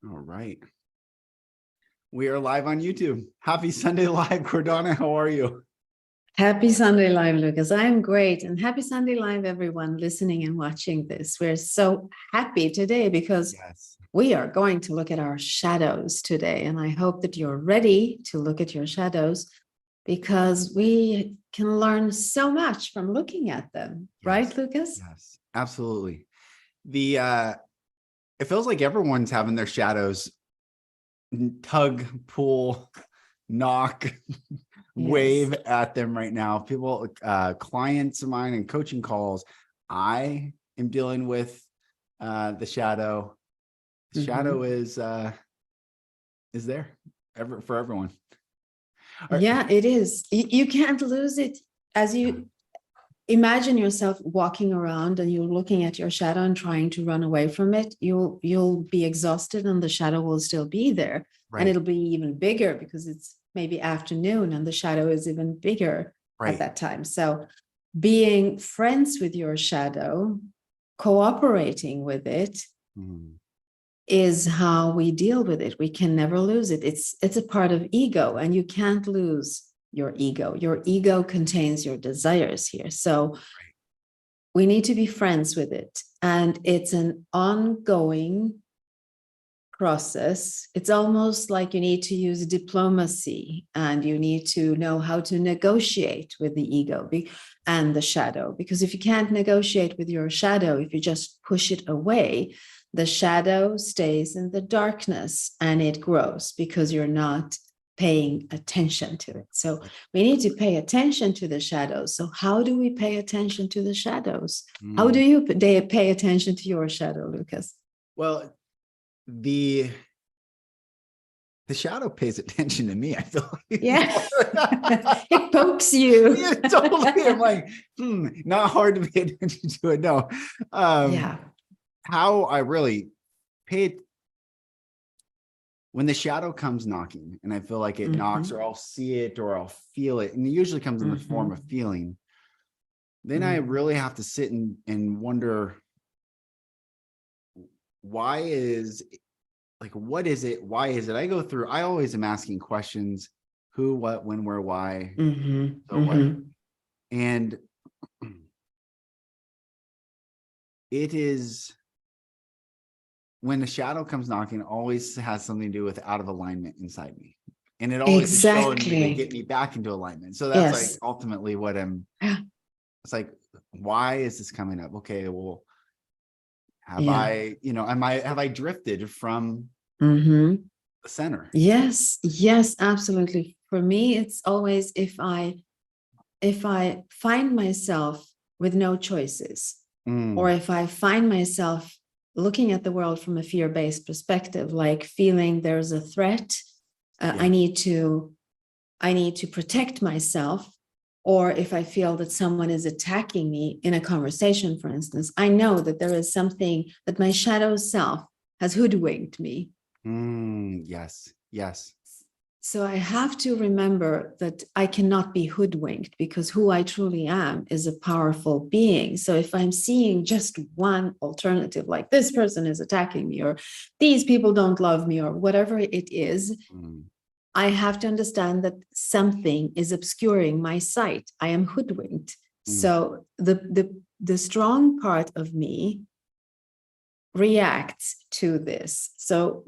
All right. We are live on YouTube. Happy Sunday Live, Gordana. How are you? Happy Sunday Live, Lucas. I'm great. And happy Sunday Live, everyone listening and watching this. We're so happy today because we are going to look at our shadows today. And I hope that you're ready to look at your shadows because we can learn so much from looking at them. Yes. Right, Lucas? Yes, absolutely. It feels like everyone's having their shadows tug, pull, knock, wave at them right now. People, clients of mine in coaching calls, I am dealing with the shadow. The shadow is there for everyone. Yeah, it is. You can't lose it. As you imagine yourself walking around and you're looking at your shadow and trying to run away from it, you'll be exhausted and the shadow will still be there. Right. And it'll be even bigger because it's maybe afternoon and the shadow is even bigger at that time. So being friends with your shadow, cooperating with it, is how we deal with it. We can never lose it. It's a part of ego, and you can't lose your ego. Your ego contains your desires here. So we need to be friends with it. And it's an ongoing process. It's almost like you need to use diplomacy and you need to know how to negotiate with the ego and the shadow. Because if you can't negotiate with your shadow, if you just push it away, the shadow stays in the darkness and it grows because you're not paying attention to it. So we need to pay attention to the shadows. So how do we pay attention to the shadows? How do you pay attention to your shadow, Lucas? Well, the shadow pays attention to me, I feel like. Yeah. It pokes you. Yeah, totally. I'm like, not hard to pay attention to it. No. How I really paid when the shadow comes knocking and I feel like it knocks, or I'll see it or I'll feel it, and it usually comes in the form of feeling, then I really have to sit and wonder, why is, like, what is it? Why is it? I always am asking questions: who, what, when, where, why, so what? And it is, when the shadow comes knocking, it always has something to do with out of alignment inside me. And it always is showing me to get me back into alignment. So that's like ultimately what it's like, why is this coming up? Okay, well, have I drifted from the center? Yes, absolutely. For me, it's always if I find myself with no choices, or if I find myself looking at the world from a fear-based perspective, like feeling there's a threat, I need to protect myself, or if I feel that someone is attacking me in a conversation, for instance, I know that there is something that my shadow self has hoodwinked me. Yes. So I have to remember that I cannot be hoodwinked, because who I truly am is a powerful being. So if I'm seeing just one alternative, like this person is attacking me, or these people don't love me, or whatever it is, I have to understand that something is obscuring my sight. I am hoodwinked. So the strong part of me reacts to this. So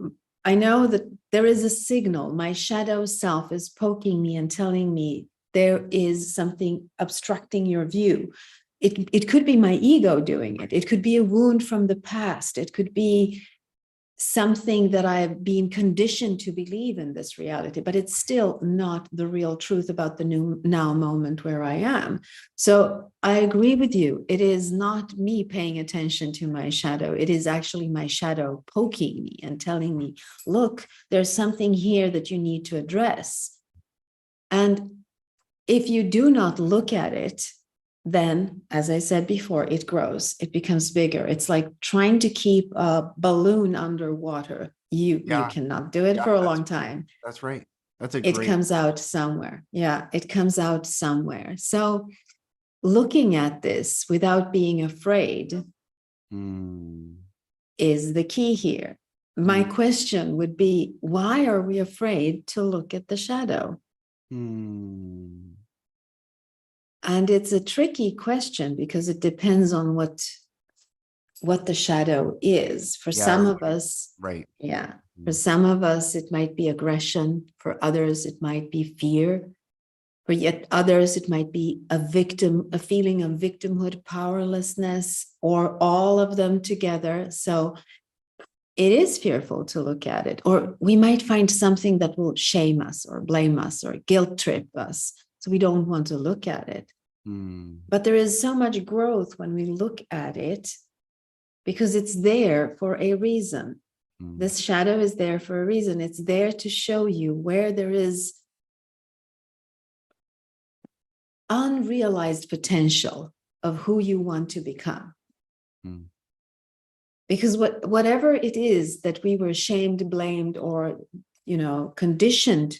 I know that there is a signal. My shadow self is poking me and telling me there is something obstructing your view. It could be my ego doing it. It could be a wound from the past. It could be something that I've been conditioned to believe in this reality, but it's still not the real truth about the now moment where I am. So I agree with you. It is not me paying attention to my shadow. It is actually my shadow poking me and telling me, look, there's something here that you need to address. And if you do not look at it, then, as I said before, it grows, it becomes bigger. It's like trying to keep a balloon underwater. You cannot do it for a long time. That's right. It comes out somewhere. Yeah, it comes out somewhere. So looking at this without being afraid is the key here. my question would be, why are we afraid to look at the shadow? Hmm. And it's a tricky question because it depends on what the shadow is. For some of us, right. yeah, for some of us, it might be aggression. For others, it might be fear. For yet others, it might be a feeling of victimhood, powerlessness, or all of them together. So it is fearful to look at it. Or we might find something that will shame us or blame us or guilt trip us. So we don't want to look at it. But there is so much growth when we look at it because it's there for a reason. This shadow is there for a reason. It's there to show you where there is unrealized potential of who you want to become. Because whatever it is that we were shamed, blamed, or conditioned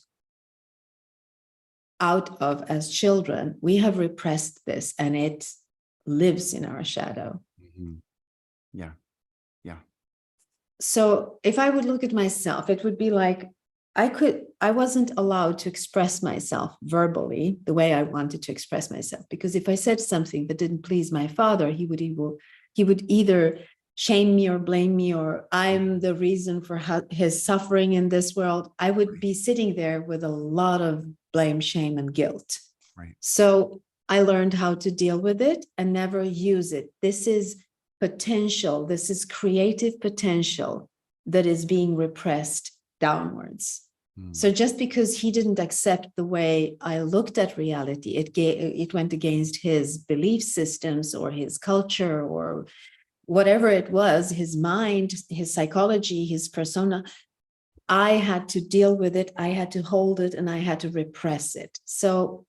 out of as children, we have repressed this and it lives in our shadow. Yeah. So if I would look at myself, it would be like I wasn't allowed to express myself verbally the way I wanted to express myself, because if I said something that didn't please my father, he would either shame me or blame me, or I'm the reason for his suffering in this world. I would be sitting there with a lot of blame, shame, and guilt. Right. So I learned how to deal with it and never use it. This is potential. This is creative potential that is being repressed downwards. So just because he didn't accept the way I looked at reality, it went against his belief systems or his culture or whatever it was, his mind, his psychology, his persona. I had to deal with it. I had to hold it and I had to repress it. So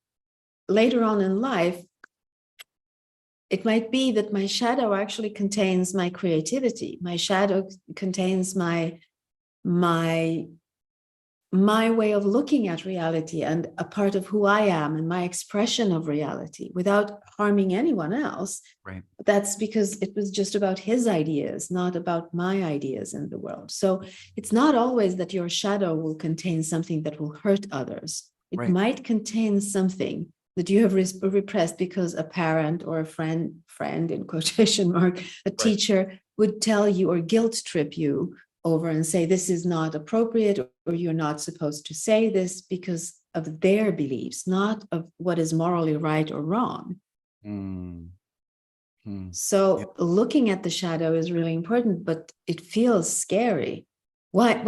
later on in life, it might be that my shadow actually contains my creativity. My shadow contains my way of looking at reality and a part of who I am and my expression of reality without harming anyone else. Right. That's because it was just about his ideas, not about my ideas in the world. So it's not always that your shadow will contain something that will hurt others. It might contain something that you have repressed because a parent or a friend in quotation mark, a teacher would tell you or guilt trip you over and say, this is not appropriate, or you're not supposed to say this, because of their beliefs, not of what is morally right or wrong. So looking at the shadow is really important, but it feels scary. Why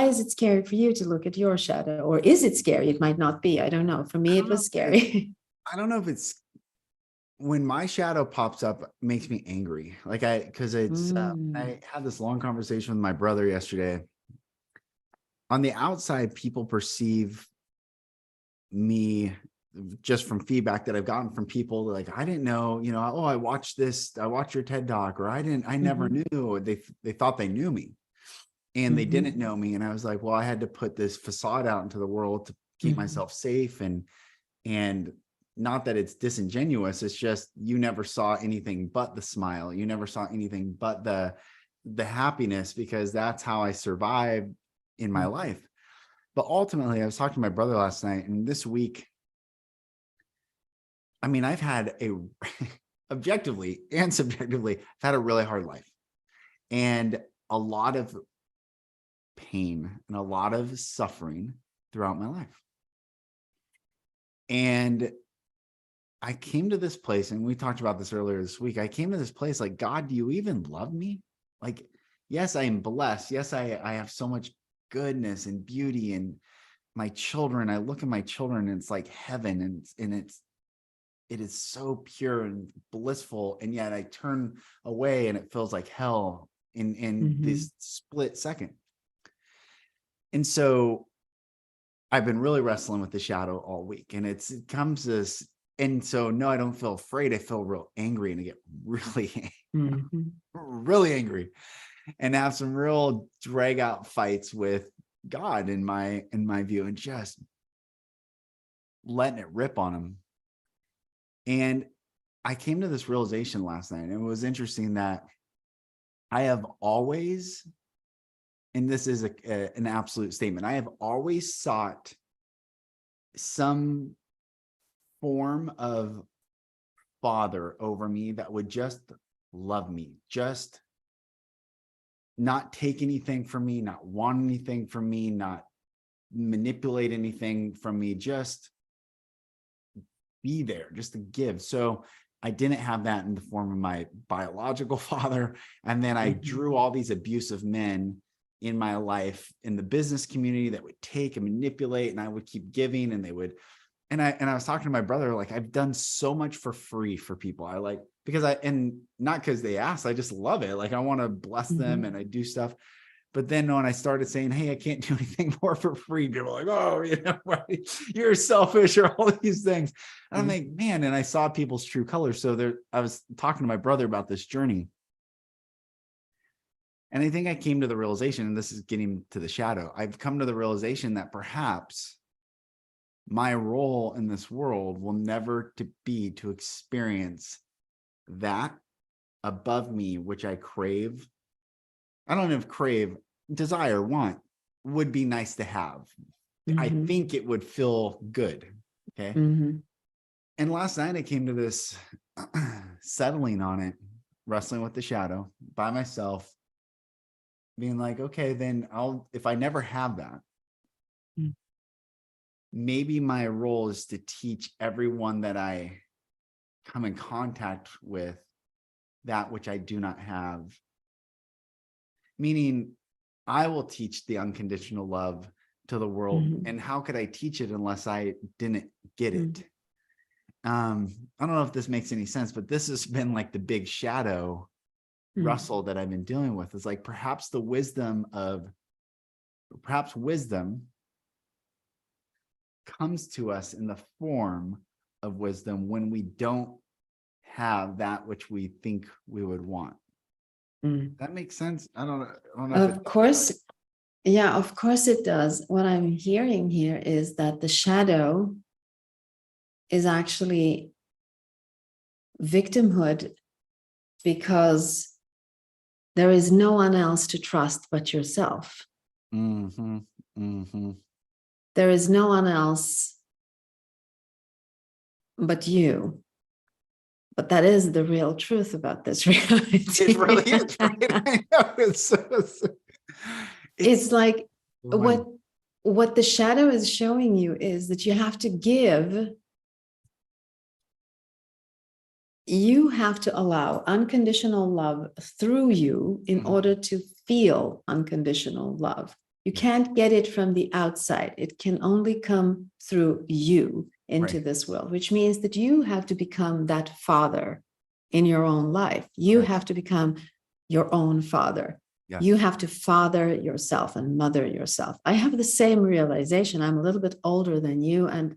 is it scary for you to look at your shadow? Or is it scary? It might not be. I don't know. For me, it was scary. I don't know if it's, when my shadow pops up, it makes me angry. Because it's, I had this long conversation with my brother yesterday. On the outside, people perceive me, just from feedback that I've gotten from people, like, I didn't know, oh, I watched your TED Talk, or I never knew. They thought they knew me and they didn't know me. And I was like, well, I had to put this facade out into the world to keep myself safe. And not that it's disingenuous. It's just, you never saw anything but the smile. You never saw anything but the happiness, because that's how I survived in my life. But ultimately, I was talking to my brother last night, and this week, I mean, I've had objectively and subjectively, I've had a really hard life and a lot of pain and a lot of suffering throughout my life. And I came to this place, and we talked about this earlier this week. I came to this place like, God, do you even love me? Like, yes, I am blessed. Yes, I have so much goodness and beauty, and my children, I look at my children and it's like heaven, and it is so pure and blissful. And yet I turn away and it feels like hell in this split second. And so I've been really wrestling with the shadow all week, and it comes this. And so, no, I don't feel afraid. I feel real angry, and I get really, really angry, and have some real drag out fights with God in my view, and just letting it rip on him. And I came to this realization last night, and it was interesting that I have always and this is an absolute statement, I have always sought some form of father over me that would just love me, just not take anything from me, not want anything from me, not manipulate anything from me, just be there, just to give. So I didn't have that in the form of my biological father. And then I drew all these abusive men in my life in the business community that would take and manipulate, and I would keep giving, and they would, and I was talking to my brother, like, I've done so much for free for people. I like, because and not because they asked, I just love it. Like, I want to bless them and I do stuff. But then when I started saying, hey, I can't do anything more for free, people are like, oh, you know, you're selfish, or all these things. And I'm like, man, and I saw people's true colors. So I was talking to my brother about this journey. And I think I came to the realization, and this is getting to the shadow, I've come to the realization that perhaps my role in this world will never be to experience that above me, which I crave. I don't know if crave, desire, want would be nice to have. I think it would feel good. Okay. And last night I came to this settling on it, wrestling with the shadow by myself, being like, okay, then if I never have that, maybe my role is to teach everyone that I come in contact with that which I do not have. Meaning, I will teach the unconditional love to the world. And how could I teach it unless I didn't get it? I don't know if this makes any sense, but this has been like the big shadow wrestle that I've been dealing with. Is like, perhaps wisdom comes to us in the form of wisdom when we don't have that which we think we would want. That makes sense. I don't know. Of course. Yeah, of course it does. What I'm hearing here is that the shadow is actually victimhood, because there is no one else to trust but yourself. There is no one else but you. But that is the real truth about this reality. It really is, right? I know. It's like what the shadow is showing you is that you have to give. You have to allow unconditional love through you in order to feel unconditional love. You can't get it from the outside. It can only come through you into this world, which means that you have to become that father in your own life. You have to become your own father. Yes. You have to father yourself and mother yourself. I have the same realization. I'm a little bit older than you, and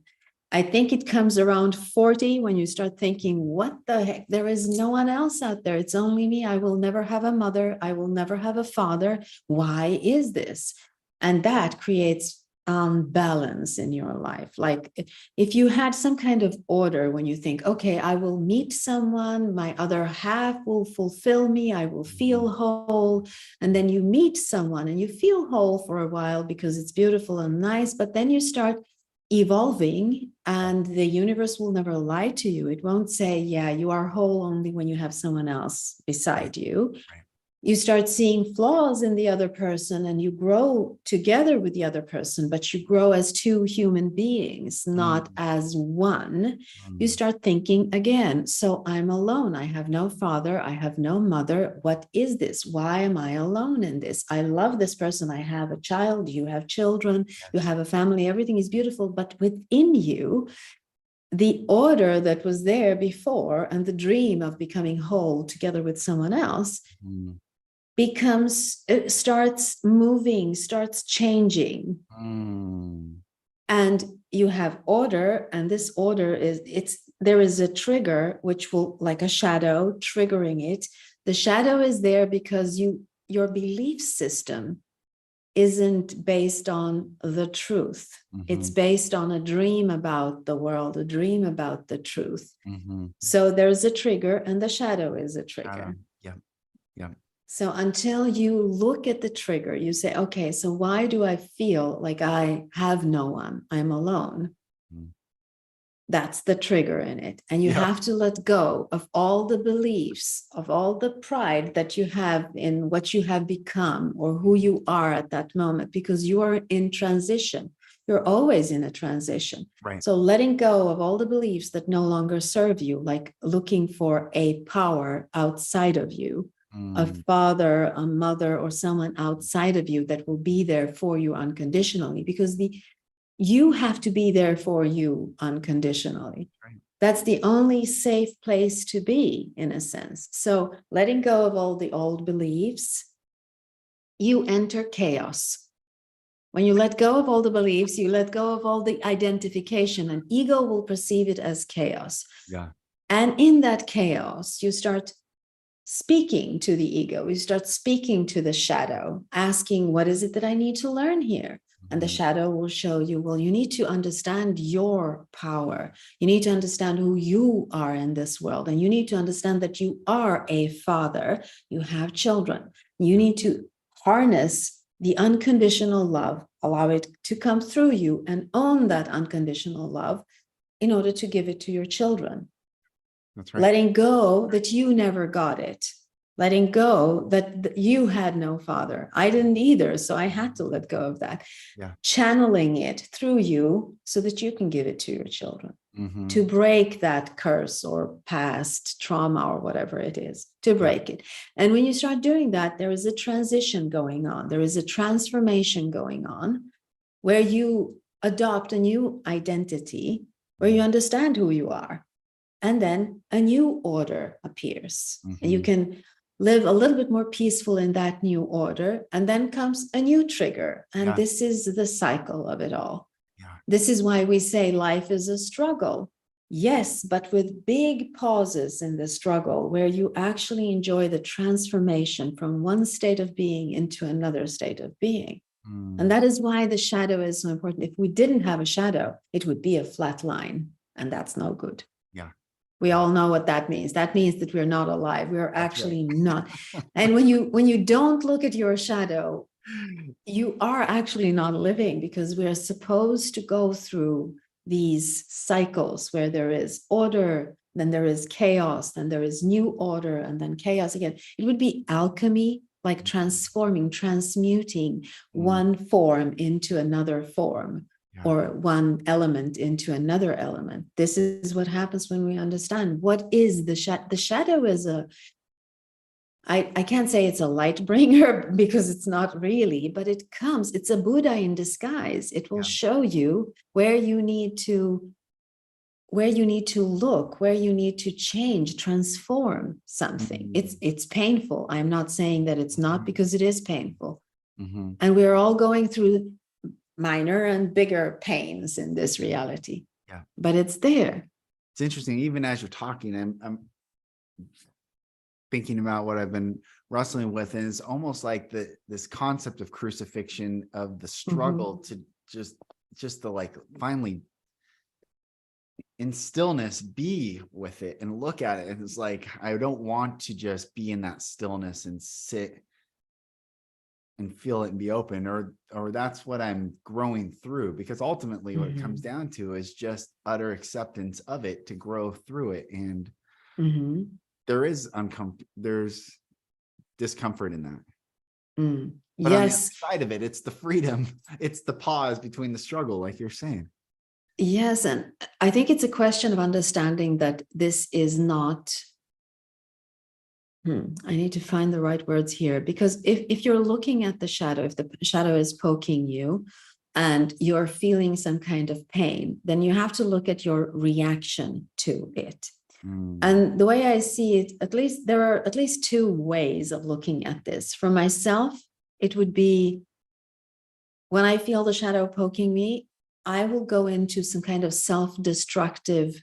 I think it comes around 40 when you start thinking, what the heck? There is no one else out there. It's only me. I will never have a mother. I will never have a father. Why is this? And that creates balance in your life. Like if you had some kind of order when you think, okay, I will meet someone, my other half will fulfill me, I will feel whole. And then you meet someone and you feel whole for a while because it's beautiful and nice, but then you start evolving, and the universe will never lie to you. It won't say, yeah, you are whole only when you have someone else beside you. You start seeing flaws in the other person, and you grow together with the other person, but you grow as two human beings, not as one. You start thinking again, so I'm alone. I have no father. I have no mother. What is this? Why am I alone in this? I love this person. I have a child. You have children. You have a family. Everything is beautiful. But within you, the order that was there before and the dream of becoming whole together with someone else starts moving, starts changing. And you have order, and this order there is a trigger which will, like a shadow triggering it. The shadow is there because your belief system isn't based on the truth. It's based on a dream about the world, a dream about the truth. So there's a trigger, and the shadow is a trigger. Yeah. So until you look at the trigger, you say, okay, so why do I feel like I have no one? I'm alone. Mm. That's the trigger in it. And you have to let go of all the beliefs, of all the pride that you have in what you have become or who you are at that moment, because you are in transition. You're always in a transition. Right. So letting go of all the beliefs that no longer serve you, like looking for a power outside of you, a father, a mother, or someone outside of you that will be there for you unconditionally, because you have to be there for you unconditionally. Right. That's the only safe place to be, in a sense. So letting go of all the old beliefs, you enter chaos. When you let go of all the beliefs, you let go of all the identification, and ego will perceive it as chaos. Yeah. And in that chaos, you start speaking to the ego. You start speaking to the shadow, asking, what is it that I need to learn here? And the shadow will show you, well, you need to understand your power. You need to understand who you are in this world. And you need to understand that you are a father. You have children. You need to harness the unconditional love, allow it to come through you, and own that unconditional love in order to give it to your children. That's right. Letting go that you never got it. Letting go that you had no father. I didn't either, so I had to let go of that. Yeah. Channeling it through you so that you can give it to your children. To break that curse or past trauma or whatever it is, to break it. And when you start doing that, there is a transition going on. There is a transformation going on where you adopt a new identity, where you understand who you are. And then a new order appears. And you can live a little bit more peaceful in that new order. And then comes a new trigger. And this is the cycle of it all. This is why we say life is a struggle. Yes, but with big pauses in the struggle where you actually enjoy the transformation from one state of being into another state of being. And that is why the shadow is so important. If we didn't have a shadow, it would be a flat line, and that's no good. Yeah. We all know what that means. That means that we're not alive. We're actually not. And when you don't look at your shadow, you are actually not living, because we are supposed to go through these cycles where there is order, then there is chaos, then there is new order, and then chaos again. It would be alchemy, like transforming, transmuting one form into another form. Or one element into another element. This is what happens when we understand what is the shadow. The shadow is I can't say it's a light bringer, because it's not really, but it comes, it's a Buddha in disguise. It will show you where you need to look, where you need to change, transform something. It's painful. I'm not saying that it's not, because it is painful. And we're all going through minor and bigger pains in this reality. But it's there. It's interesting. Even as you're talking, I'm thinking about what I've been wrestling with, and it's almost like this concept of crucifixion, of the struggle to just to like finally in stillness be with it and look at it. And it's like, I don't want to just be in that stillness and sit and feel it and be open, or that's what I'm growing through, because ultimately what it comes down to is just utter acceptance of it, to grow through it. And there's discomfort in that. But on the other side of it, it's the freedom, it's the pause between the struggle, like you're saying. Yes, and I think it's a question of understanding that this is not I need to find the right words here, because if you're looking at the shadow, if the shadow is poking you and you're feeling some kind of pain, then you have to look at your reaction to it. And the way I see it, at least there are at least two ways of looking at this. For myself, it would be when I feel the shadow poking me, I will go into some kind of self-destructive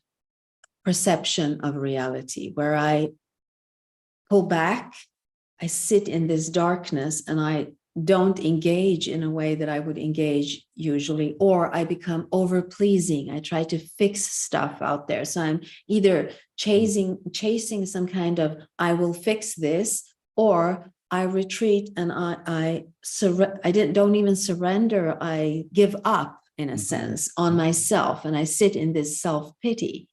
perception of reality, where I pull back, I sit in this darkness, and I don't engage in a way that I would engage usually, or I become over-pleasing. I try to fix stuff out there. So I'm either chasing some kind of, I will fix this, or I retreat and I don't even surrender. I give up in a sense on myself, and I sit in this self-pity.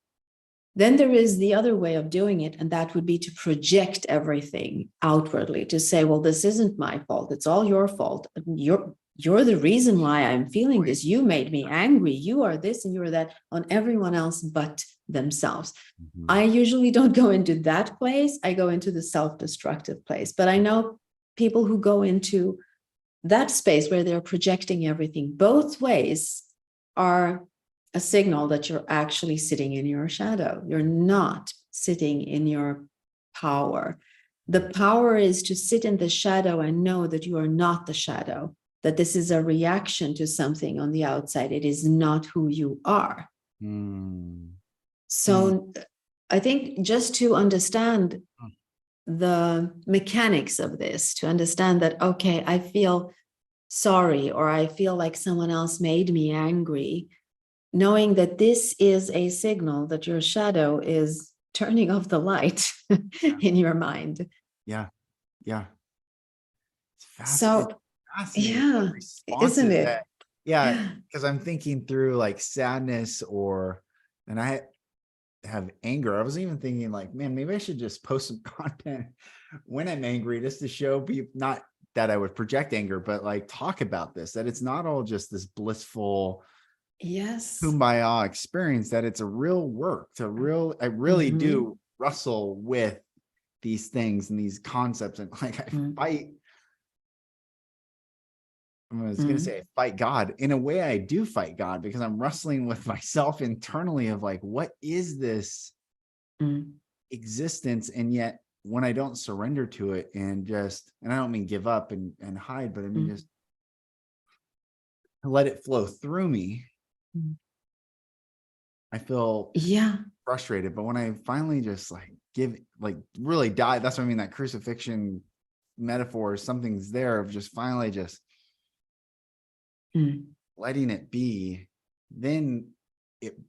Then there is the other way of doing it, and that would be to project everything outwardly, to say, well, this isn't my fault. It's all your fault. You're the reason why I'm feeling this. You made me angry. You are this and you are that, on everyone else but themselves. I usually don't go into that place. I go into the self-destructive place. But I know people who go into that space where they're projecting everything. Both ways are a signal that you're actually sitting in your shadow. You're not sitting in your power. The power is to sit in the shadow and know that you are not the shadow, that this is a reaction to something on the outside. It is not who you are. So I think just to understand the mechanics of this, to understand that, okay, I feel sorry, or I feel like someone else made me angry, knowing that this is a signal that your shadow is turning off the light in your mind. Yeah. It's fascinating. Yeah, isn't it? Because I'm thinking through like sadness, and I have anger. I was even thinking like, man, maybe I should just post some content when I'm angry, just to show people, not that I would project anger, but like talk about this, that it's not all just this blissful kumbaya experience, that it's a real work. I really do wrestle with these things and these concepts, and like I was going to say I fight God. In a way, I do fight God, because I'm wrestling with myself internally of like, what is this existence? And yet when I don't surrender to it and I don't mean give up and hide, but I mean just let it flow through me, I feel frustrated. But when I finally just really die, that's what I mean, that crucifixion metaphor, something's there of just finally just letting it be, then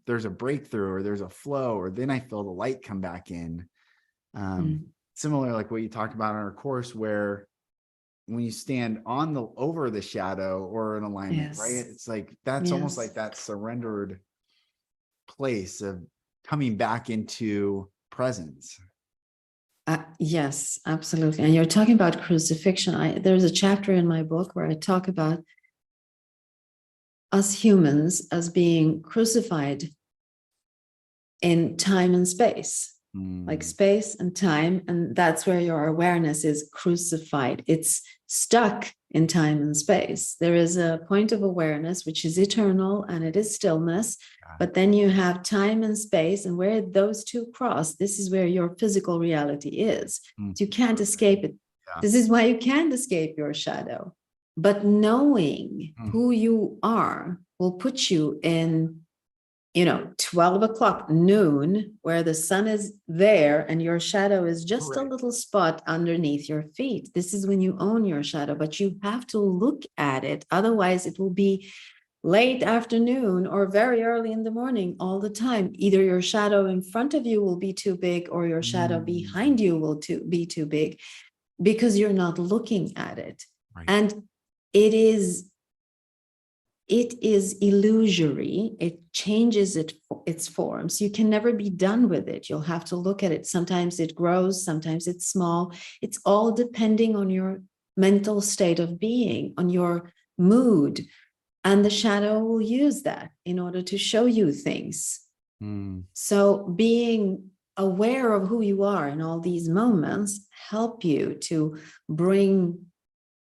there's a breakthrough, or there's a flow, or then I feel the light come back in. Similar, like what you talked about in our course, where when you stand over the shadow or an alignment, right? It's like, that's almost like that surrendered place of coming back into presence. Yes, absolutely. And you're talking about crucifixion. There's a chapter in my book where I talk about us humans as being crucified in time and space, like space and time. And that's where your awareness is crucified. It's stuck in time and space. There is a point of awareness, which is eternal, and it is stillness. But then you have time and space, and where those two cross, this is where your physical reality is. You can't escape it. This is why you can't escape your shadow. But knowing who you are will put you in, 12 o'clock, noon, where the sun is there and your shadow is just a little spot underneath your feet. This is when you own your shadow, but you have to look at it. Otherwise, it will be late afternoon or very early in the morning all the time. Either your shadow in front of you will be too big, or your shadow behind you will be too big, because you're not looking at it. And it is illusory. It changes its forms. You can never be done with it. You'll have to look at it. Sometimes it grows, sometimes it's small. It's all depending on your mental state of being, on your mood. And the shadow will use that in order to show you things. So being aware of who you are in all these moments help you to bring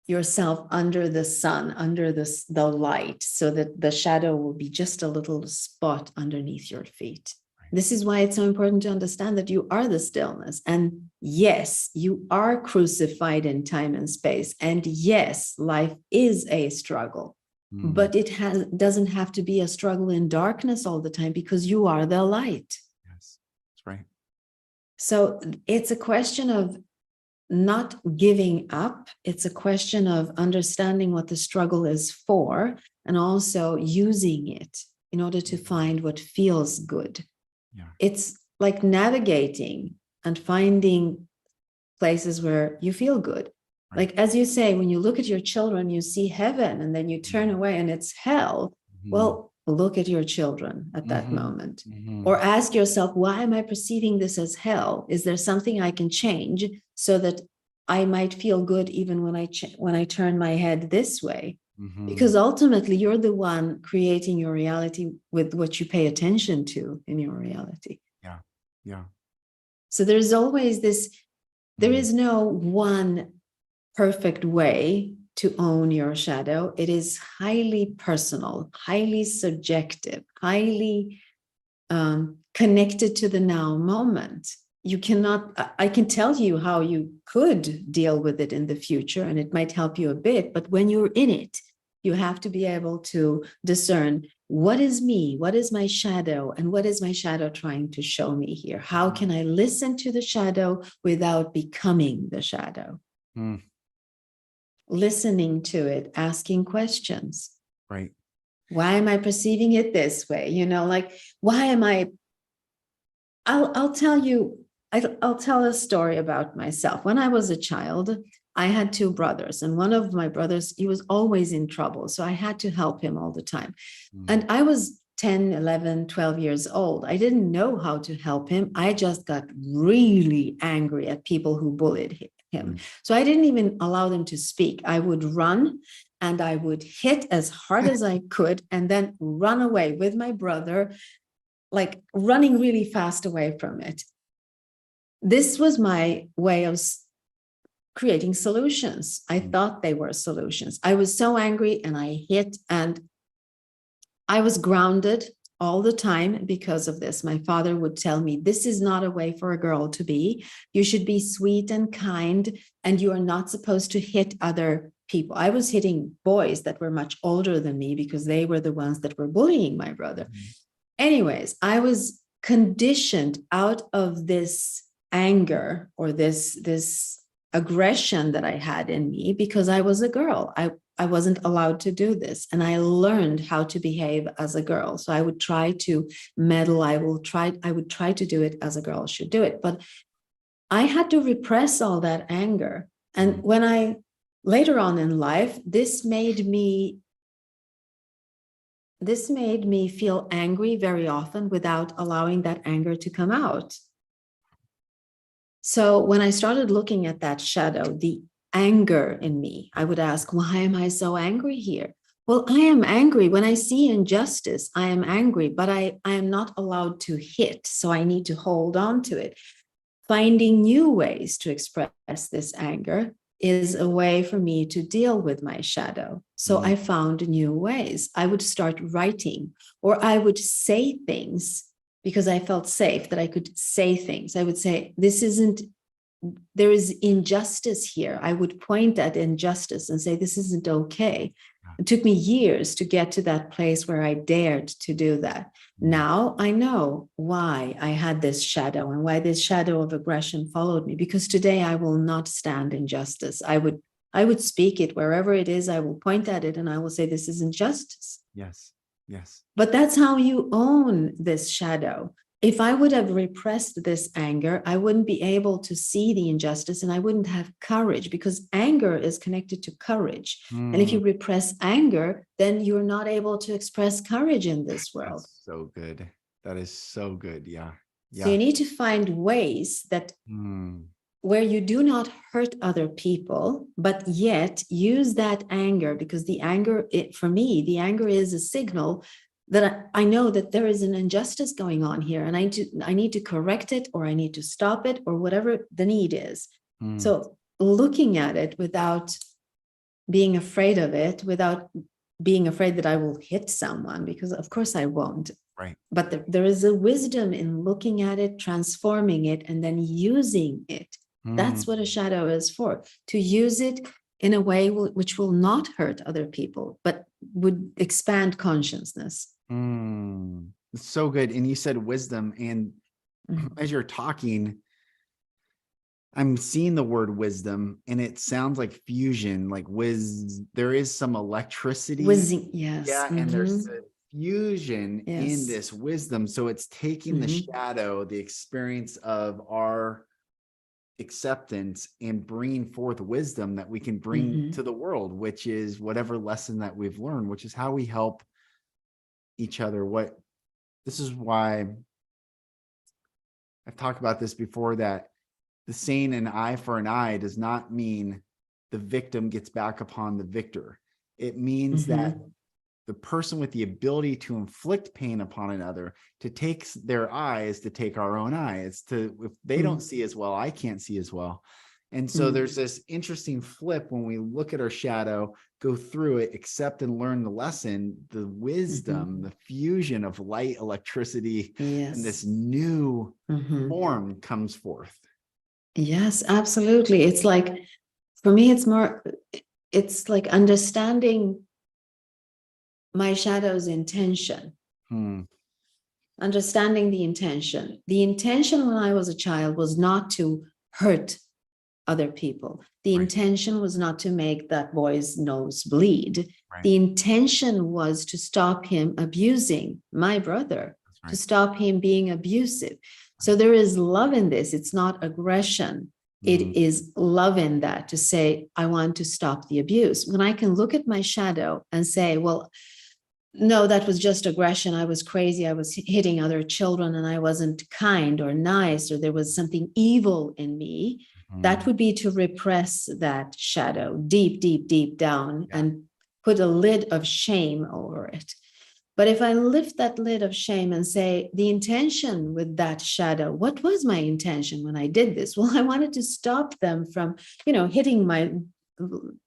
yourself under the sun, under the light, so that the shadow will be just a little spot underneath your feet. This is why it's so important to understand that you are the stillness. And yes, you are crucified in time and space. And yes, life is a struggle. But it doesn't have to be a struggle in darkness all the time, because you are the light. Yes, that's right. So it's a question of not giving up. It's a question of understanding what the struggle is for, and also using it in order to find what feels good. It's like navigating and finding places where you feel good. Like, as you say, when you look at your children, you see heaven and then you turn away and it's hell. Well, look at your children at that moment. Or ask yourself, why am I perceiving this as hell? Is there something I can change so that I might feel good even when I turn my head this way? Because ultimately, you're the one creating your reality with what you pay attention to in your reality. Yeah. Yeah. So there's always this, there is no one perfect way to own your shadow. It is highly personal, highly subjective, highly connected to the now moment. You cannot, I can tell you how you could deal with it in the future, and it might help you a bit, but when you're in it, you have to be able to discern what is me, what is my shadow, and what is my shadow trying to show me here? How can I listen to the shadow without becoming the shadow? Listening to it, asking questions. Right. Why am I perceiving it this way? You know, like, why am I? I'll tell you, I'll tell a story about myself. When I was a child, I had two brothers, and one of my brothers, he was always in trouble. So I had to help him all the time. And I was 10, 11, 12 years old. I didn't know how to help him. I just got really angry at people who bullied him. So I didn't even allow them to speak. I would run and I would hit as hard as I could and then run away with my brother, like running really fast away from it. This was my way of creating solutions. I thought they were solutions. I was so angry and I hit, and I was grounded all the time because of this. My father would tell me, this is not a way for a girl to be. You should be sweet and kind, and you are not supposed to hit other people. I was hitting boys that were much older than me because they were the ones that were bullying my brother. Anyways, I was conditioned out of this anger or this aggression that I had in me because I was a girl. I wasn't allowed to do this. And I learned how to behave as a girl. So I would try to meddle. I would try to do it as a girl should do it. But I had to repress all that anger. And when I later on in life, this made me feel angry very often without allowing that anger to come out. So when I started looking at that shadow, the anger in me, I would ask, why am I so angry here? Well, I am angry when I see injustice. I am angry, but I am not allowed to hit. So I need to hold on to it. Finding new ways to express this anger is a way for me to deal with my shadow. So I found new ways. I would start writing, or I would say things because I felt safe that I could say things. I would say, there is injustice here. I would point at injustice and say, this isn't okay. It took me years to get to that place where I dared to do that. Now I know why I had this shadow and why this shadow of aggression followed me, because today I will not stand injustice. I would speak it wherever it is. I will point at it and I will say, this is injustice. Yes. Yes. But that's how you own this shadow. If I would have repressed this anger, I wouldn't be able to see the injustice and I wouldn't have courage, because anger is connected to courage. And if you repress anger, then you're not able to express courage in this world. That's so good. That is so good. Yeah. So you need to find ways that where you do not hurt other people, but yet use that anger, because the anger, for me, the anger is a signal that I know that there is an injustice going on here, and I need to correct it, or I need to stop it, or whatever the need is. So looking at it without being afraid of it, without being afraid that I will hit someone, because of course I won't. Right. But there is a wisdom in looking at it, transforming it, and then using it. That's what a shadow is for, to use it in a way which will not hurt other people, but would expand consciousness. It's so good. And you said wisdom, and as you're talking, I'm seeing the word wisdom, and it sounds like fusion, like there is some electricity. Yes. Yeah. And there's a fusion in this wisdom. So it's taking the shadow, the experience of our acceptance and bringing forth wisdom that we can bring to the world, which is whatever lesson that we've learned, which is how we help each other. This is why I've talked about this before, that the saying an eye for an eye does not mean the victim gets back upon the victor. It means that the person with the ability to inflict pain upon another, to take their eye, is to take our own eye. It's to, if they don't see as well, I can't see as well. And so there's this interesting flip when we look at our shadow, go through it, accept and learn the lesson, the wisdom, the fusion of light, electricity, and this new form comes forth. Yes, absolutely. It's like, for me, it's like understanding my shadow's intention. Understanding the intention. The intention when I was a child was not to hurt other people. The intention was not to make that boy's nose bleed. The intention was to stop him abusing my brother, to stop him being abusive. So there is love in this. It's not aggression. It is love in that, to say, I want to stop the abuse. When I can look at my shadow and say, well, no, that was just aggression. I was crazy. I was hitting other children and I wasn't kind or nice, or there was something evil in me. That would be to repress that shadow deep, deep, deep down and put a lid of shame over it. But if I lift that lid of shame and say, the intention with that shadow, what was my intention when I did this? Well, I wanted to stop them from, hitting my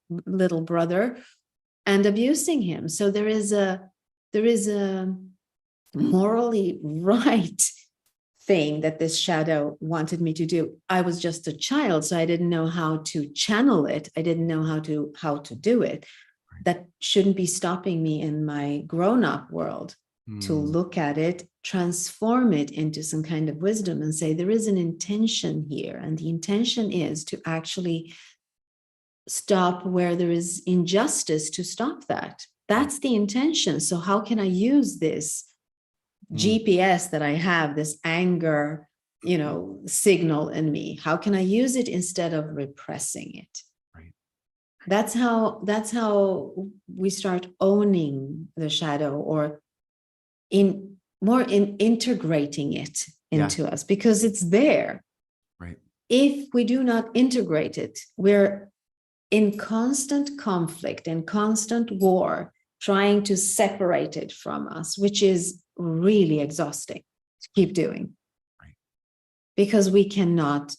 little brother and abusing him. So there is a morally right thing that this shadow wanted me to do. I was just a child, so I didn't know how to channel it. I didn't know how to do it. That shouldn't be stopping me in my grown-up world to look at it, transform it into some kind of wisdom and say, there is an intention here. And the intention is to actually stop where there is injustice, to stop that. That's the intention. So how can I use this GPS that I have, this anger, signal in me? How can I use it instead of repressing it? That's how we start owning the shadow, or integrating it into us, because it's there. If we do not integrate it, we're in constant conflict, in constant war, trying to separate it from us, which is really exhausting to keep doing. Because we cannot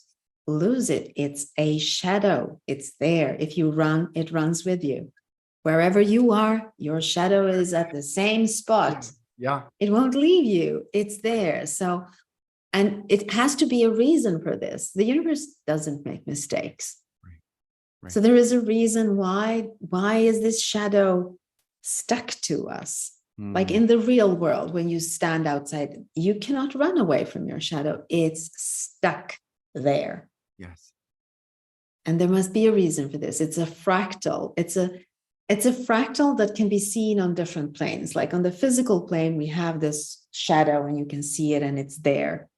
lose it. It's a shadow. It's there. If you run, it runs with you. Wherever you are, your shadow is at the same spot. It won't leave you. It's there. So, and it has to be a reason for this. The universe doesn't make mistakes. So there is a reason why is this shadow stuck to us? Like in the real world, when you stand outside, you cannot run away from your shadow. It's stuck there. And there must be a reason for this. It's a fractal. It's a fractal that can be seen on different planes. Like on the physical plane, we have this shadow and you can see it and it's there.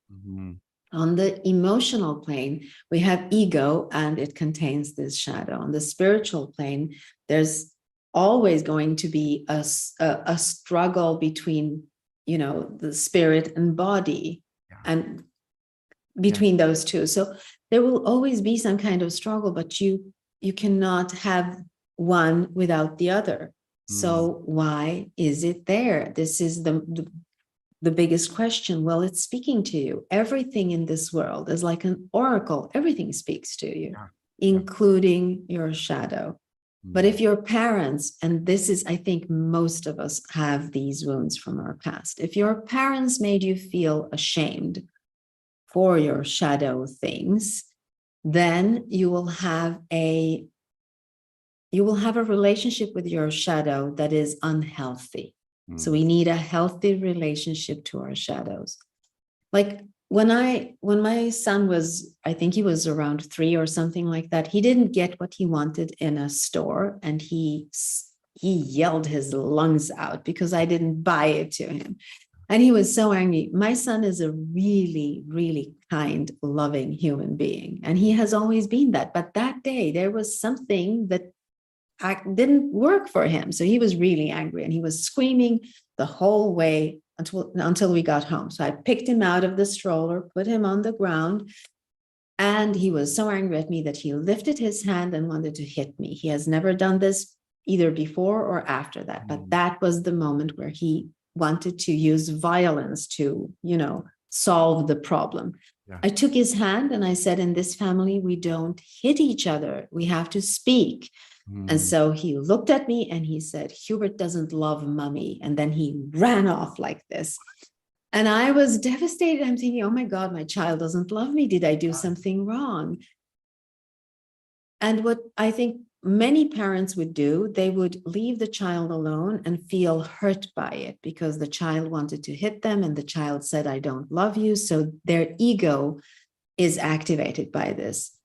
On the emotional plane, we have ego and it contains this shadow. On the spiritual plane, there's always going to be a struggle between, the spirit and body, and between those two. So there will always be some kind of struggle, but you cannot have one without the other. So why is it there? This is the biggest question. Well, it's speaking to you. Everything in this world is like an oracle. Everything speaks to you, including your shadow. But if your parents, and this is, I think most of us have these wounds from our past. If your parents made you feel ashamed for your shadow things, then you will have a relationship with your shadow that is unhealthy. So we need a healthy relationship to our shadows. Like when my son was, I think he was around 3 or something like that, he didn't get what he wanted in a store, and he yelled his lungs out because I didn't buy it to him. And he was so angry. My son is a really, really kind, loving human being. And he has always been that. But that day, there was something that didn't work for him. So he was really angry and he was screaming the whole way until we got home. So I picked him out of the stroller, put him on the ground. And he was so angry at me that he lifted his hand and wanted to hit me. He has never done this either before or after that. But that was the moment where he wanted to use violence to, solve the problem. Yeah. I took his hand and I said, in this family, we don't hit each other. We have to speak. And so he looked at me and he said, Hubert doesn't love mommy. And then he ran off like this. And I was devastated. I'm thinking, oh my God, my child doesn't love me. Did I do something wrong? And what I think many parents would do, they would leave the child alone and feel hurt by it because the child wanted to hit them and the child said, I don't love you. So their ego is activated by this.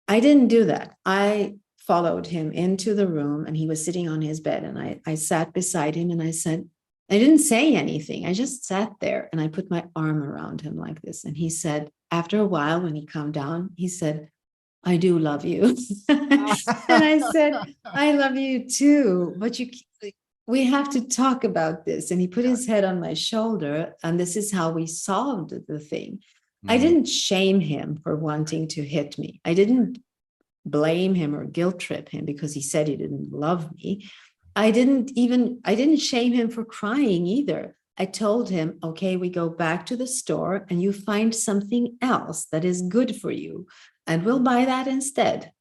I didn't do that. I followed him into the room and he was sitting on his bed and I sat beside him and I said, I didn't say anything. I just sat there and I put my arm around him like this. And he said, after a while, when he calmed down, he said, I do love you. And I said, I love you too, but we have to talk about this. And he put his head on my shoulder and this is how we solved the thing. I didn't shame him for wanting to hit me. I didn't blame him or guilt trip him because he said he didn't love me. I didn't shame him for crying either. I told him, okay, we go back to the store and you find something else that is good for you and we'll buy that instead.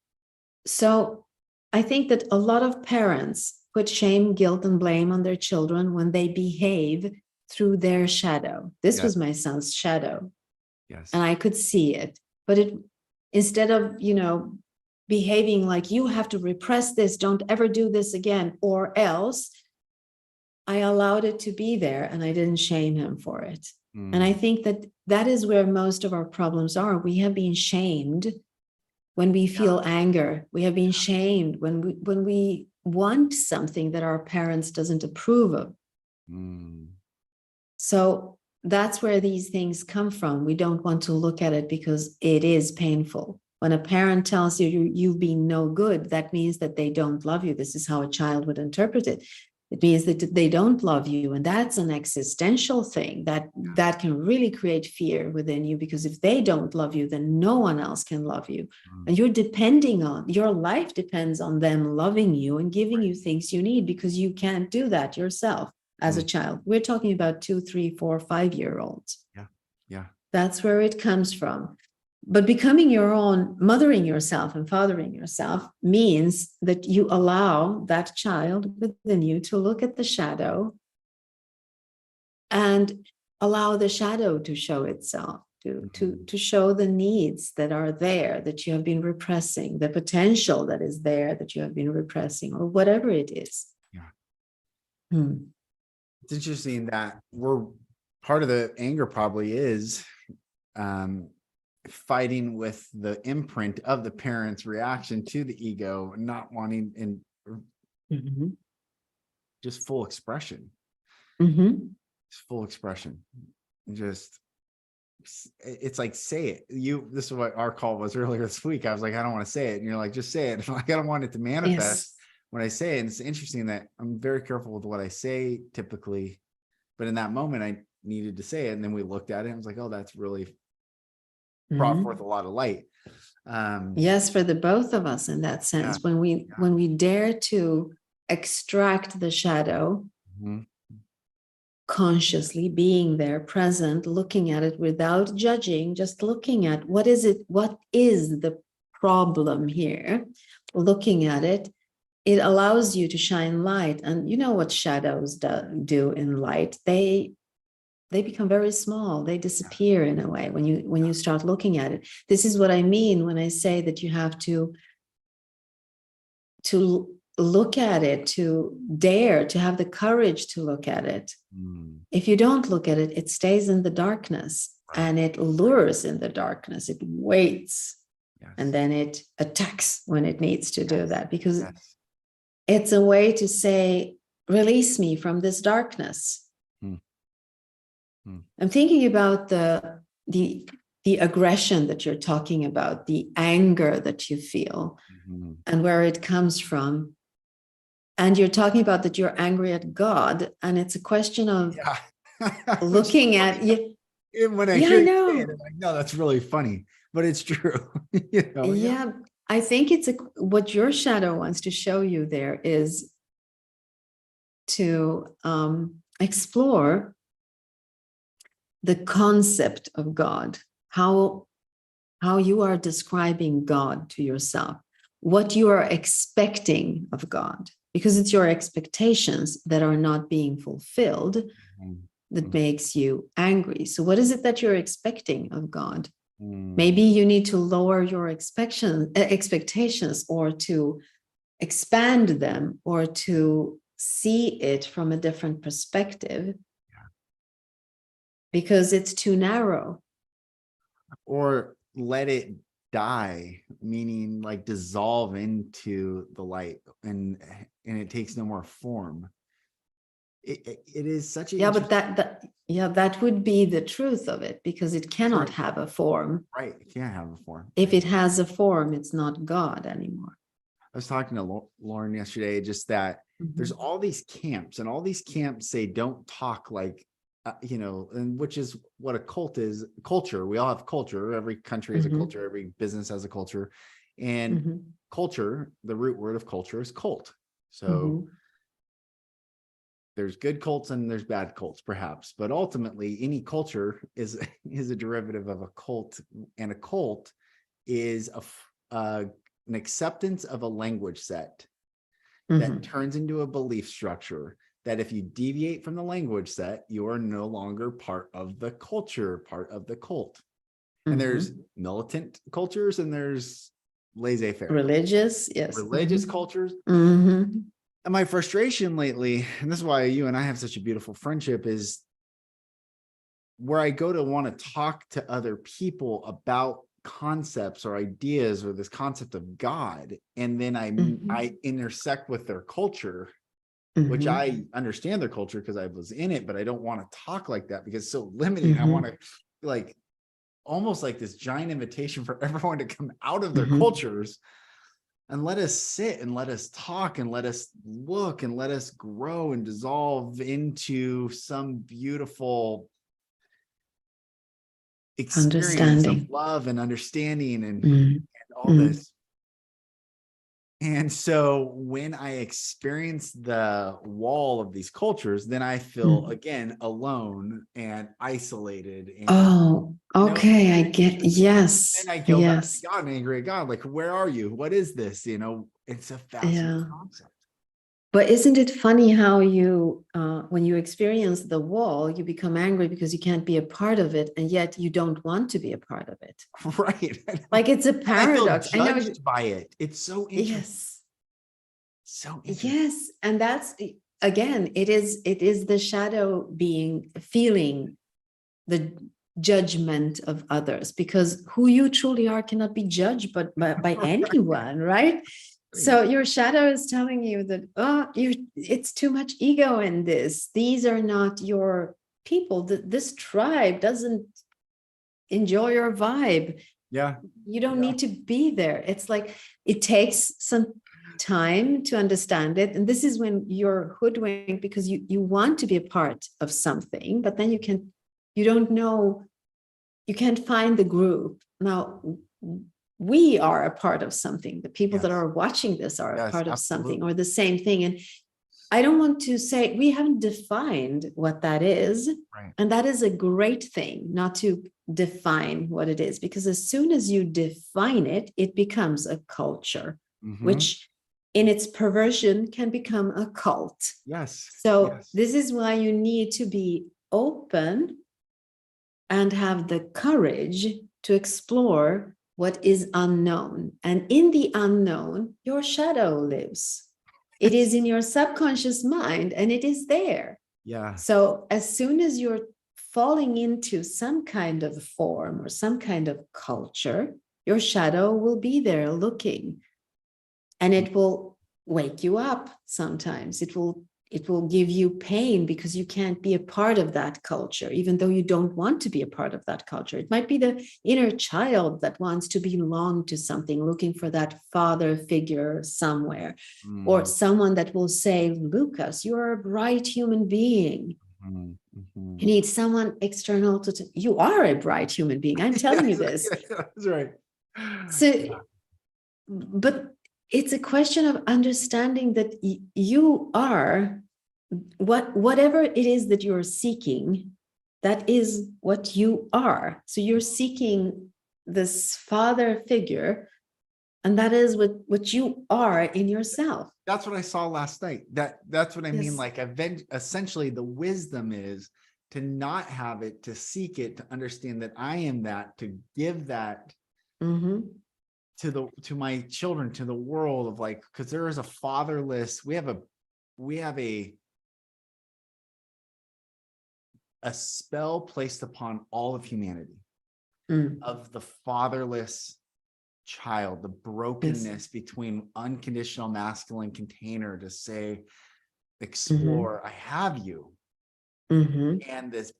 So I think that a lot of parents put shame, guilt, and blame on their children when they behave through their shadow. This was my son's shadow. Yes. And I could see it, but instead of, behaving like you have to repress this, don't ever do this again, or else, I allowed it to be there and I didn't shame him for it. And I think that is where most of our problems are. We have been shamed when we feel anger. We have been shamed when we want something that our parents doesn't approve of. So that's where these things come from. We don't want to look at it because it is painful. When a parent tells you you've been no good, that means that they don't love you. This is how a child would interpret it. It means that they don't love you. And that's an existential thing that can really create fear within you, because if they don't love you, then no one else can love you. And your life depends on them loving you and giving you things you need, because you can't do that yourself as a child. We're talking about 2, 3, 4, 5-year-olds. Yeah. That's where it comes from. But becoming your own, mothering yourself and fathering yourself means that you allow that child within you to look at the shadow and allow the shadow to show itself, to show the needs that are there, that you have been repressing, the potential that is there that you have been repressing, or whatever it is. Yeah. It's interesting that part of the anger probably is fighting with the imprint of the parents' reaction to the ego, not wanting and just full expression. Full expression. Just, it's like, say it. This is what our call was earlier this week. I was like, I don't want to say it. And you're like, just say it. Like, I don't want it to manifest when I say it. And it's interesting that I'm very careful with what I say typically, but in that moment I needed to say it. And then we looked at it and I was like, oh, that's really brought forth a lot of light. Yes, for the both of us in that sense. When we dare to extract the shadow, consciously being there, present, looking at it without judging, just looking at what is the problem here, looking at it, it allows you to shine light. And you know what shadows do in light? They become very small. They disappear in a way when you start looking at it. This is what I mean when I say that you have to look at it, to dare, to have the courage to look at it. If you don't look at it, it stays in the darkness and it lures in the darkness. It waits and then it attacks when it needs to do that, because it's a way to say, release me from this darkness. I'm thinking about the aggression that you're talking about, the anger that you feel, and where it comes from. And you're talking about that you're angry at God, and it's a question of looking at you. When I hear you say it, I'm like, no, that's really funny, but it's true. Yeah, I think it's what your shadow wants to show you there is to explore the concept of God, how you are describing God to yourself, what you are expecting of God, because it's your expectations that are not being fulfilled that makes you angry. So what is it that you're expecting of God? Maybe you need to lower your expectations, or to expand them, or to see it from a different perspective, because it's too narrow. Or let it die, meaning like dissolve into the light, and it takes no more form. It is such a but that would be the truth of it, because it cannot have a form. Right, it can't have a form. If it has a form, it's not God anymore. I was talking to Lauren yesterday, just that there's all these camps, and all these camps say don't talk like and which is what a cult is. Culture, we all have culture. Every country has a culture, every business has a culture, and culture, the root word of culture is cult. So there's good cults and there's bad cults, perhaps, but ultimately any culture is a derivative of a cult, and a cult is an acceptance of a language set that turns into a belief structure, that if you deviate from the language set, you are no longer part of the culture, part of the cult. And there's militant cultures, and there's laissez-faire. Religious, yes. Religious cultures. And my frustration lately, and this is why you and I have such a beautiful friendship, is where I go to want to talk to other people about concepts or ideas, or this concept of God, and then I intersect with their culture, which I understand their culture because I was in it, but I don't want to talk like that because it's so limiting. I want to like almost like this giant invitation for everyone to come out of their cultures and let us sit and let us talk and let us look and let us grow and dissolve into some beautiful experience of love and understanding and all this. And so when I experience the wall of these cultures, then I feel again alone and isolated. And, okay, I get, yes. And I go back to God and angry at God, like, where are you? What is this? It's a fascinating concept. But isn't it funny how you, when you experience the wall, you become angry because you can't be a part of it, and yet you don't want to be a part of it. Right. Like it's a paradox. I feel judged by it. It's so interesting. Yes. So interesting. Yes. And that's, again, it is the shadow feeling the judgment of others, because who you truly are cannot be judged by anyone, right? So your shadow is telling you that, it's too much ego in this. These are not your people. This tribe doesn't enjoy your vibe. Yeah. You don't need to be there. It's like, it takes some time to understand it. And this is when you're hoodwinked, because you want to be a part of something, but then you don't know, you can't find the group. Now, we are a part of something. The people that are watching this are a part of something, or the same thing. And I don't want to say we haven't defined what that is. Right. And that is a great thing, not to define what it is, because as soon as you define it, it becomes a culture, which in its perversion can become a cult. Yes. So this is why you need to be open and have the courage to explore what is unknown. And in the unknown, your shadow lives. It is in your subconscious mind, and it is there. Yeah. So as soon as you're falling into some kind of form or some kind of culture, your shadow will be there looking, and it will wake you up sometimes. It will it will give you pain because you can't be a part of that culture, even though you don't want to be a part of that culture. It might be the inner child that wants to belong to something, looking for that father figure somewhere, or someone that will say, Lucas, you're a bright human being. You need someone external to, you are a bright human being. I'm telling you this. That's right. So, but it's a question of understanding that you are whatever it is that you're seeking, that is what you are. So you're seeking this father figure, and that is what you are in yourself. That's what I saw last night. That's what I mean. Yes. Like essentially the wisdom is to not have it, to seek it, to understand that I am that, to give that to my children, to the world, of like, because there is a fatherless, we have a spell placed upon all of humanity of the fatherless child, the brokenness between unconditional masculine container to say, explore, I have you, and this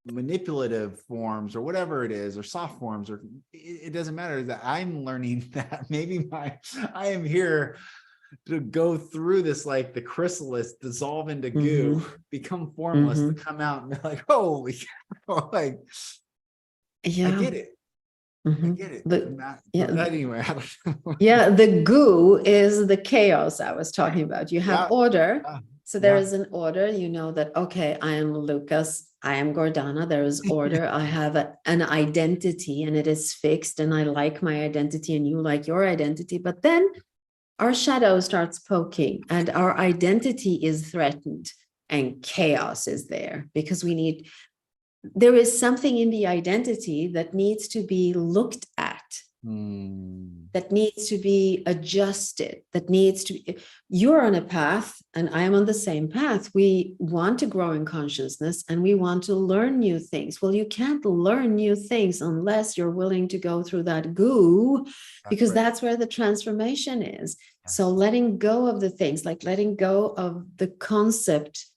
manipulative forms or whatever it is, or soft forms, or it doesn't matter, that I'm learning that maybe I am here to go through this, like the chrysalis, dissolve into goo, become formless, to come out and be like, holy cow, like, I get it. I get it. But anyway, I don't know. Yeah, the goo is the chaos I was talking about. You have order. So there is an order, you know that, okay, I am Lucas, I am Gordana, there is order. I have an identity and it is fixed, and I like my identity and you like your identity. But then our shadow starts poking and our identity is threatened and chaos is there, because there is something in the identity that needs to be looked at, that needs to be adjusted, that needs to be, you're on a path and I am on the same path. We want to grow in consciousness and we want to learn new things. Well, you can't learn new things unless you're willing to go through that goo, because that's where the transformation is. So letting go of the things, like letting go of the concept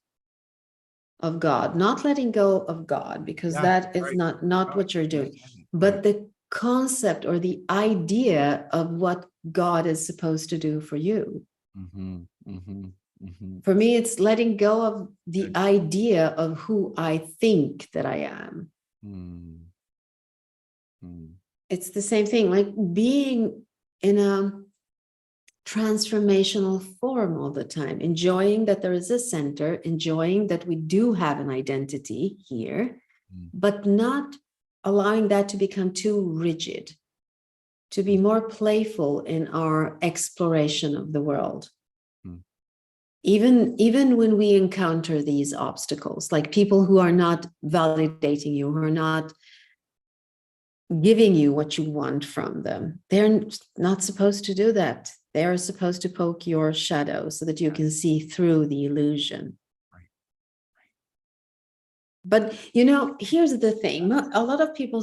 of God, not letting go of God, because that is not what you're doing, but the concept or the idea of what God is supposed to do for you. For me, it's letting go of the idea of who I think that I am. It's the same thing, like being in a transformational form all the time, enjoying that there is a center, enjoying that we do have an identity here, but not allowing that to become too rigid, to be more playful in our exploration of the world. Even when we encounter these obstacles, like people who are not validating you, who are not giving you what you want from them, they're not supposed to do that. They're supposed to poke your shadow so that you can see through the illusion. But here's the thing. A lot of people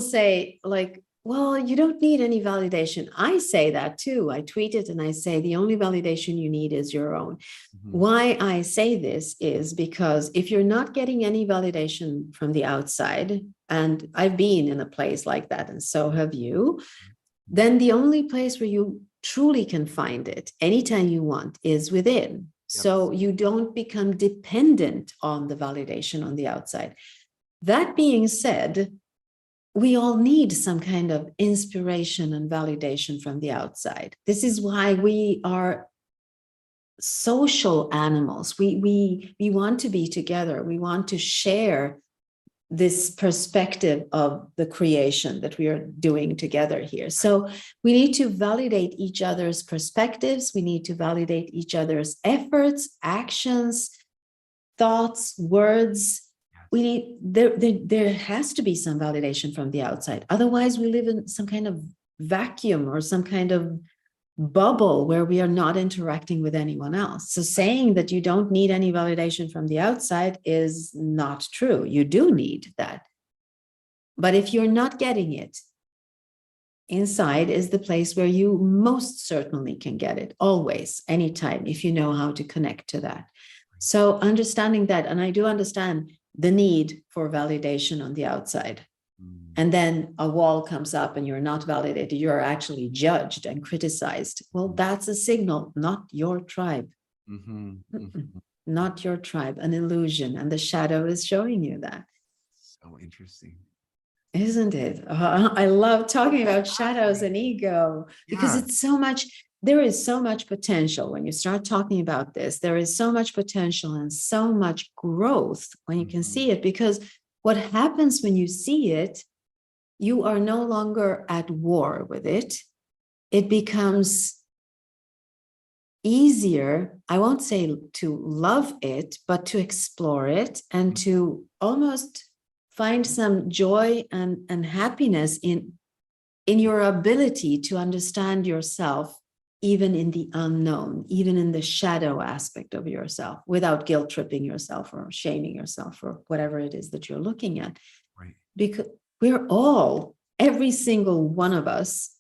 say, like, well, you don't need any validation. I say that too. I tweet it and I say the only validation you need is your own. Why I say this is because if you're not getting any validation from the outside, and I've been in a place like that, and so have you, then the only place where you truly can find it anytime you want is within. So you don't become dependent on the validation on the outside. That being said, we all need some kind of inspiration and validation from the outside. This is why we are social animals. We want to be together. We want to share this perspective of the creation that we are doing together here. So we need to validate each other's perspectives. We need to validate each other's efforts, actions, thoughts, words. We need there has to be some validation from the outside. Otherwise, we live in some kind of vacuum or some kind of bubble where we are not interacting with anyone else. So saying that you don't need any validation from the outside is not true. You do need that. But if you're not getting it, inside is the place where you most certainly can get it, always, anytime, if you know how to connect to that. So understanding that, and I do understand the need for validation on the outside. And then a wall comes up and you're not validated, you're actually judged and criticized. Well, that's a signal, not your tribe. Not your tribe, an illusion. And the shadow is showing you that. So interesting. Isn't it? I love talking about shadows and ego because it's so much, there is so much potential when you start talking about this. There is so much potential and so much growth when you can see it, because what happens when you see it, you are no longer at war with it. It becomes easier, I won't say to love it, but to explore it and to almost find some joy and happiness in your ability to understand yourself, even in the unknown, even in the shadow aspect of yourself, without guilt tripping yourself or shaming yourself or whatever it is that you're looking at. Right. Because we're all, every single one of us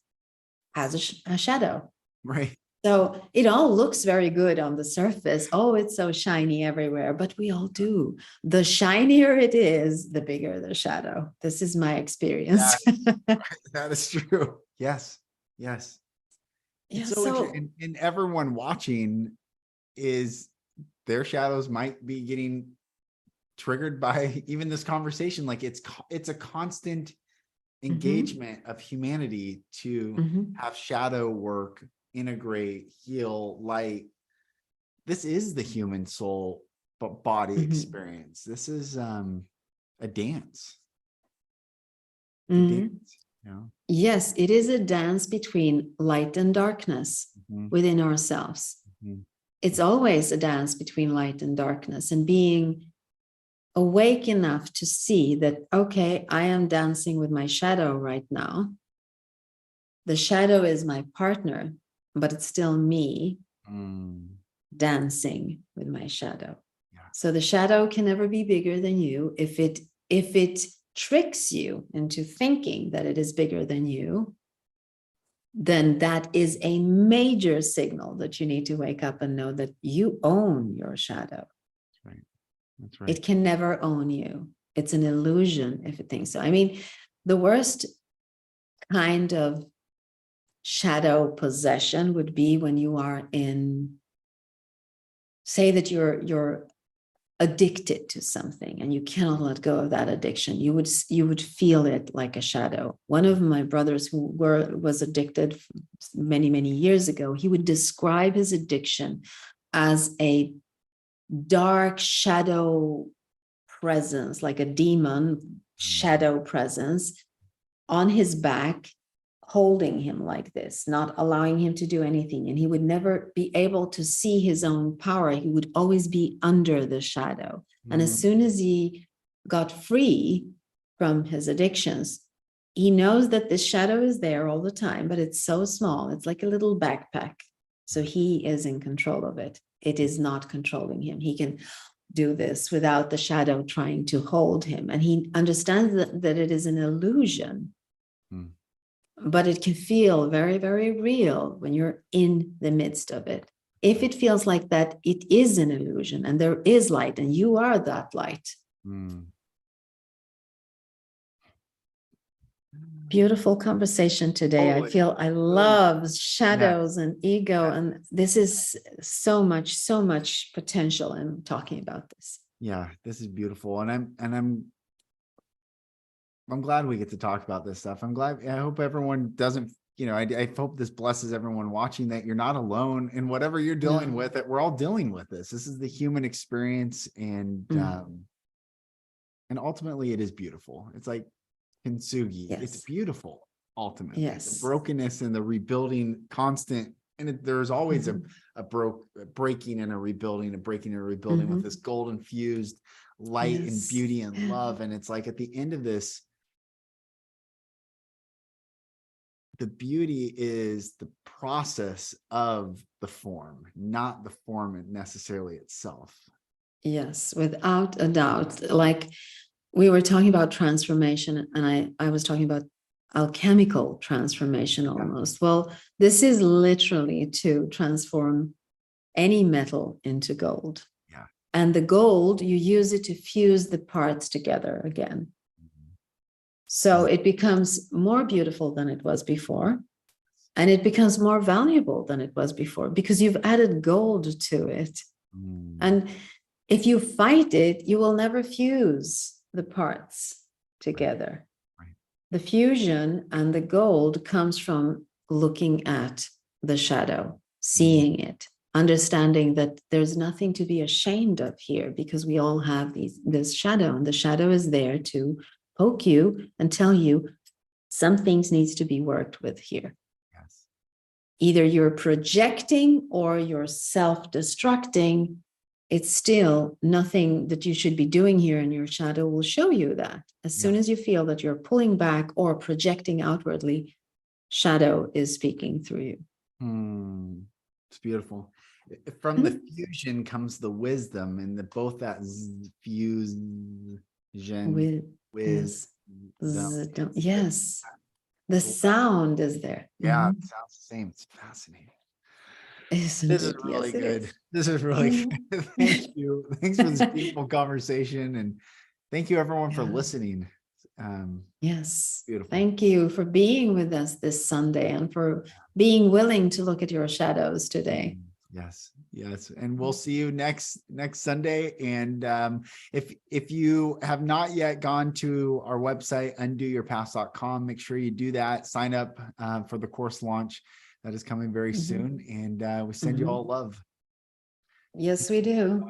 has a shadow. Right. So it all looks very good on the surface. Oh, it's so shiny everywhere, but we all do. The shinier it is, the bigger the shadow. This is my experience. That is true. Yes. Yes. Yeah, It's so interesting. And everyone watching is, their shadows might be getting triggered by even this conversation. Like it's a constant engagement of humanity to have shadow work, integrate, heal, light. This is the human soul body experience. This is a dance. Dance, you know? Yes, it is a dance between light and darkness within ourselves. It's always a dance between light and darkness, and being awake enough to see that, okay, I am dancing with my shadow right now. The shadow is my partner, but it's still me dancing with my shadow. So the shadow can never be bigger than you. If it tricks you into thinking that it is bigger than you, then that is a major signal that you need to wake up and know that you own your shadow. That's right. That's right. It can never own you. It's an illusion if it thinks so. I mean, the worst kind of shadow possession would be when you are in, say that you're addicted to something and you cannot let go of that addiction. You would feel it like a shadow. One of my brothers who was addicted many years ago, he would describe his addiction as a dark shadow presence, like a demon shadow presence on his back, holding him like this, not allowing him to do anything. And he would never be able to see his own power. He would always be under the shadow. And as soon as he got free from his addictions, he knows that this shadow is there all the time, but it's so small. It's like a little backpack. So he is in control of it. It is not controlling him. He can do this without the shadow trying to hold him. And he understands that it is an illusion. But it can feel very, very real when you're in the midst of it. If it feels like that, it is an illusion and there is light and you are that light. Beautiful conversation today. I feel I love shadows and ego, and this is so much potential in talking about this. Yeah, this is beautiful. And I'm glad we get to talk about this stuff. I hope everyone doesn't, I hope this blesses everyone watching, that you're not alone in whatever you're dealing with, that we're all dealing with this. This is the human experience. And ultimately it is beautiful. It's like kintsugi. It's beautiful. Ultimately, the brokenness and the rebuilding constant. And there's always a breaking and a rebuilding, with this golden fused light and beauty and love. And it's like at the end of this, the beauty is the process of the form, not the form necessarily itself. Yes, without a doubt. Like we were talking about transformation, and I was talking about alchemical transformation almost. Well, this is literally to transform any metal into gold. Yeah. And the gold, you use it to fuse the parts together again. So it becomes more beautiful than it was before. And it becomes more valuable than it was before because you've added gold to it. And if you fight it, you will never fuse the parts together. Right. The fusion and the gold comes from looking at the shadow, seeing it, understanding that there's nothing to be ashamed of here because we all have this shadow, and the shadow is there to poke you and tell you some things needs to be worked with here. Yes. Either you're projecting or you're self-destructing. It's still nothing that you should be doing here, and your shadow will show you that. As soon as you feel that you're pulling back or projecting outwardly, shadow is speaking through you. It's beautiful. From the fusion comes the wisdom, and both that fusion Yes. Yes. The sound is there. Yeah, it sounds the same. It's fascinating. Isn't This is it? really Yes, good. it is. This is really good. Thank you. Thanks for this beautiful conversation. And thank you everyone for listening. Yes. Beautiful. Thank you for being with us this Sunday and for being willing to look at your shadows today. Yes. Yes. And we'll see you next Sunday. And if you have not yet gone to our website, undoyourpast.com, make sure you do that. Sign up for the course launch that is coming very soon. And we send you all love. Yes, we do.